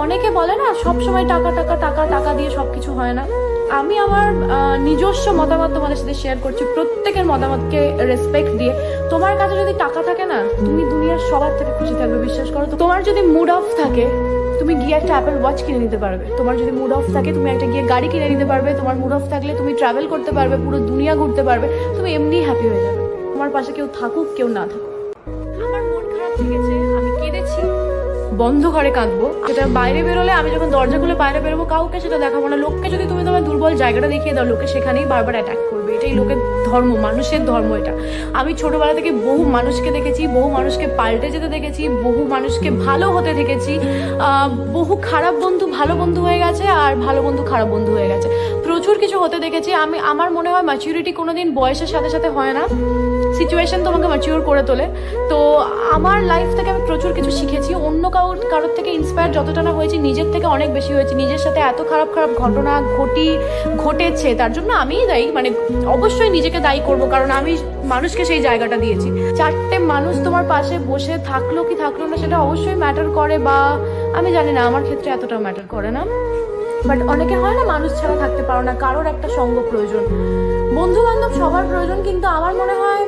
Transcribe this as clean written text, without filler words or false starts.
অনেকে বলে না সব সময় টাকা টাকা টাকা টাকা দিয়ে সবকিছু হয় না। আমি আমার নিজস্ব মতামত তোমাদের সাথে শেয়ার করছি, প্রত্যেকের মতামতকে রেসপেক্ট দিয়ে। তোমার কাছে যদি টাকা থাকে না, তুমি দুনিয়ার সবার থেকে খুশি থাকবে, বিশ্বাস করো। তো তোমার যদি মুড অফ থাকে, তুমি গিয়ে একটা অ্যাপেল ওয়াচ কিনে নিতে পারবে। তোমার যদি মুড অফ থাকে, তুমি একটা গিয়ে গাড়ি কিনে নিতে পারবে। তোমার মুড অফ থাকলে তুমি ট্রাভেল করতে পারবে, পুরো দুনিয়া ঘুরতে পারবে। তুমি এমনি হ্যাপি হয়ে যাবে, তোমার পাশে কেউ থাকুক কেউ না থাকুক। আমার মন খারাপ থেকেছে, আমি কেঁদেছি, বন্ধ ঘরে কাঁদবো। সেটা বাইরে বেরোলে, আমি যখন দরজা খুলে বাইরে বেরোবো, কাউকে সেটা দেখাবো না। লোককে যদি তুমি তোমার দুর্বল জায়গাটা দেখিয়ে দাও, লোকে সেখানেই বারবার অ্যাটাক করবে। এটাই লোকের ধর্ম, মানুষের ধর্ম এটা। আমি ছোটবেলা থেকে বহু মানুষকে দেখেছি, বহু মানুষকে পাল্টে যেতে দেখেছি, বহু মানুষকে ভালো হতে দেখেছি। বহু খারাপ বন্ধু ভালো বন্ধু হয়ে গেছে, আর ভালো বন্ধু খারাপ বন্ধু হয়ে গেছে। প্রচুর কিছু হতে দেখেছি আমি। আমার মনে হয় ম্যাচুরিটি কোনোদিন বয়সের সাথে সাথে হয় না, সিচুয়েশন তোমাকে ম্যাচিওর করে তোলে। তো আমার লাইফ থেকে আমি প্রচুর কিছু শিখেছি। অন্য কারোর থেকে ইন্সপায়ার যতটা না হয়েছি, নিজের থেকে অনেক বেশি হয়েছি। নিজের সাথে এত খারাপ খারাপ ঘটনা ঘটেছে, তার জন্য আমিই দায়ী। মানে অবশ্যই নিজেকে দায়ী করব, কারণ আমি মানুষকে সেই জায়গাটা দিয়েছি। চারটে মানুষ তোমার পাশে বসে থাকলো কি থাকলো না, সেটা অবশ্যই ম্যাটার করে, বা আমি জানি না, আমার ক্ষেত্রে এতটা ম্যাটার করে না। বাট অনেকে হয় না, মানুষ ছাড়া থাকতে পারো না, কারোর একটা সঙ্গ প্রয়োজন। বন্ধু বান্ধব সবার প্রয়োজন, কিন্তু আমার মনে হয়